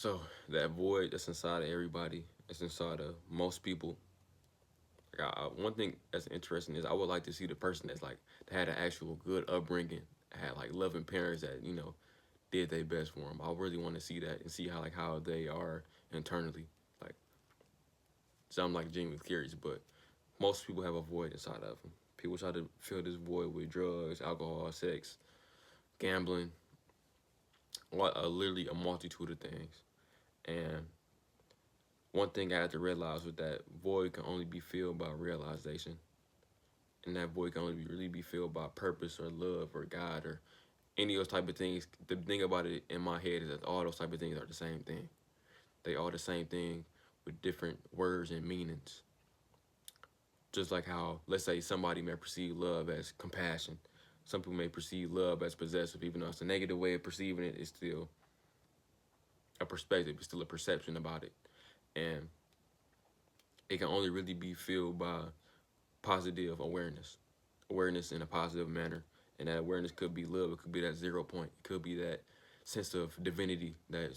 So that void that's inside of everybody, it's inside of most people. Like one thing that's interesting is I would like to see the person that's like that had an actual good upbringing, had like loving parents that did their best for them. I really want to see that and see how they are internally. Like, so I'm like genuinely curious, but most people have a void inside of them. People try to fill this void with drugs, alcohol, sex, gambling, literally a multitude of things. And one thing I had to realize was that void can only be filled by realization, and that void can only really be filled by purpose or love or God or any of those type of things. The thing about it in my head is that all those type of things are the same thing. They are the same thing with different words and meanings. Just like how, let's say, somebody may perceive love as compassion. Some people may perceive love as possessive, even though it's a negative way of perceiving it. It's still a perspective. It's still a perception about it, and it can only really be filled by positive awareness, awareness in a positive manner. And that awareness could be love. It could be that 0 point. It could be that sense of divinity that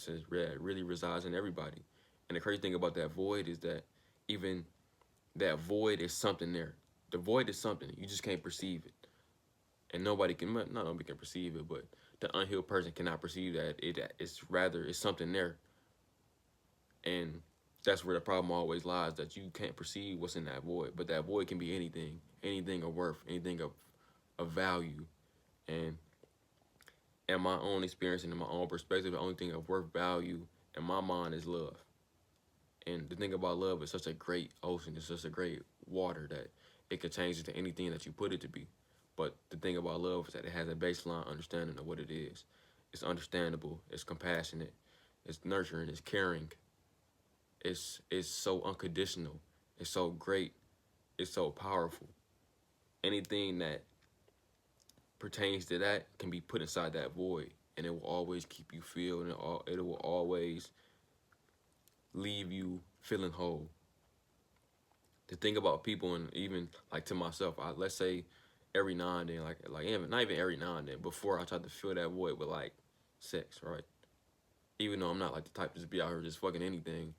really resides in everybody. And the crazy thing about that void is that even that void is something there. The void is something. You just can't perceive it. And nobody can, not nobody can perceive it, but the unhealed person cannot perceive that. It's something there. And that's where the problem always lies, that you can't perceive what's in that void. But that void can be anything, anything of worth, anything of value. And in my own experience and in my own perspective, the only thing of worth, value in my mind is love. And the thing about love is such a great ocean, it's such a great water that it can change into anything that you put it to be. But the thing about love is that it has a baseline understanding of what it is. It's understandable, it's compassionate, it's nurturing, it's caring, it's so unconditional, it's so great, it's so powerful. Anything that pertains to that can be put inside that void, and it will always keep you filled, and it will always leave you feeling whole. The thing about people, and even like to myself, let's say every now and then, like even, not even every now and then, before I tried to fill that void with like sex, right? Even though I'm not like the type to just be out here just fucking anything,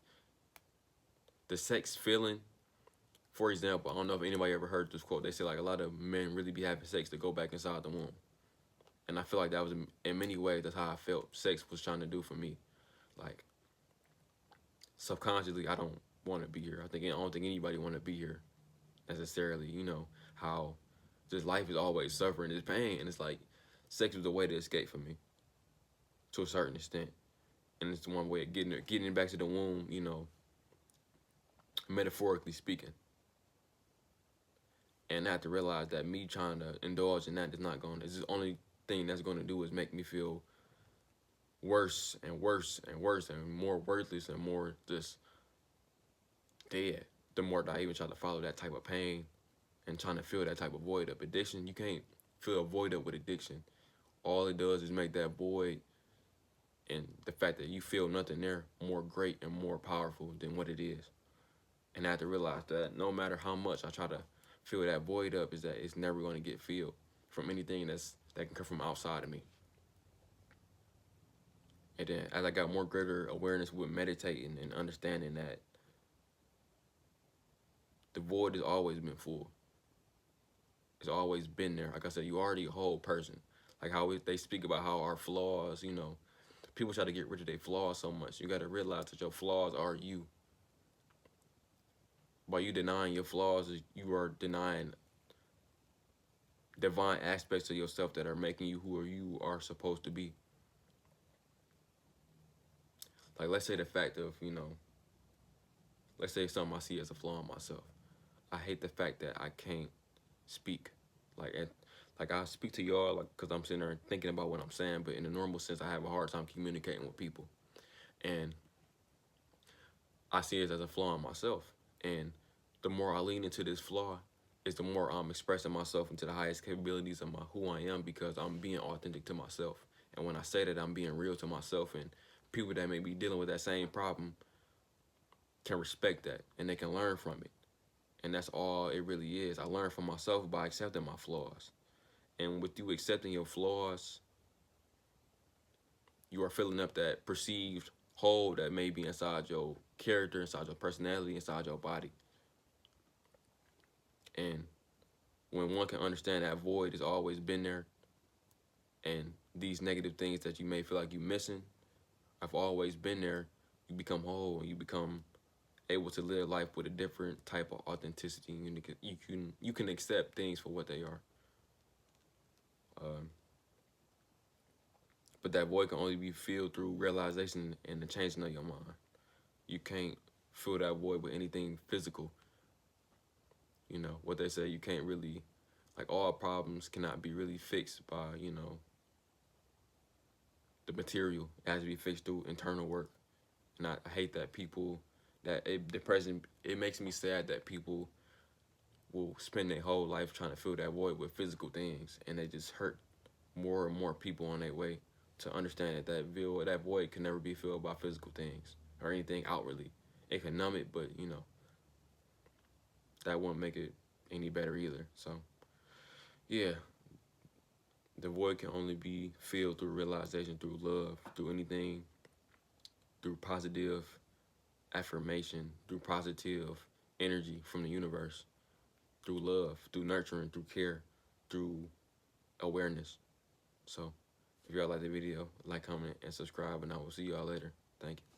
the sex feeling. For example, I don't know if anybody ever heard this quote. They say like a lot of men really be having sex to go back inside the womb, and I feel like that was in many ways that's how I felt sex was trying to do for me. Like subconsciously, I don't want to be here. I don't think anybody want to be here necessarily. You know how just life is always suffering, it's pain, and it's like sex was a way to escape for me to a certain extent, and it's one way of getting it back to the womb. Metaphorically speaking. And I have to realize that me trying to indulge in that is not going to, it's the only thing that's going to do is make me feel worse and worse and worse and more worthless and more just dead. The more that I even try to follow that type of pain and trying to fill that type of void up. Addiction, you can't fill a void up with addiction. All it does is make that void and the fact that you feel nothing there more great and more powerful than what it is. And I have to realize that no matter how much I try to fill that void up, is that it's never going to get filled from anything that can come from outside of me. And then as I got more greater awareness with meditating and understanding that the void has always been full. It's always been there. Like I said, you already a whole person. Like how they speak about how our flaws, people try to get rid of their flaws so much. You got to realize that your flaws are you. By you denying your flaws, you are denying divine aspects of yourself that are making you who you are supposed to be. Like let's say the fact of, let's say something I see as a flaw in myself. I hate the fact that I can't speak. Like, like I speak to y'all like because I'm sitting there thinking about what I'm saying, but in a normal sense, I have a hard time communicating with people, and I see it as a flaw in myself. And the more I lean into this flaw, is the more I'm expressing myself into the highest capabilities of who I am, because I'm being authentic to myself. And when I say that, I'm being real to myself, and people that may be dealing with that same problem can respect that and they can learn from it. And that's all it really is. I learn from myself by accepting my flaws. And with you accepting your flaws, you are filling up that perceived hole that may be inside your character, inside your personality, inside your body. And when one can understand that void has always been there, and these negative things that you may feel like you're missing have always been there, you become whole and you become able to live life with a different type of authenticity. You can accept things for what they are. Um, but that void can only be filled through realization and the changing of your mind. You can't fill that void with anything physical. You know what they say. You can't really, like, all problems cannot be really fixed by the material. It has to be fixed through internal work. And I hate that people the present. It makes me sad that people will spend their whole life trying to fill that void with physical things, and they just hurt more and more people on their way to understand that that void can never be filled by physical things or anything outwardly. It can numb it, but that won't make it any better either. So yeah, the void can only be filled through realization, through love, through anything, through positive affirmation, through positive energy from the universe, through love, through nurturing, through care, through awareness. So if y'all like the video, like, comment, and subscribe, and I will see y'all later. Thank you.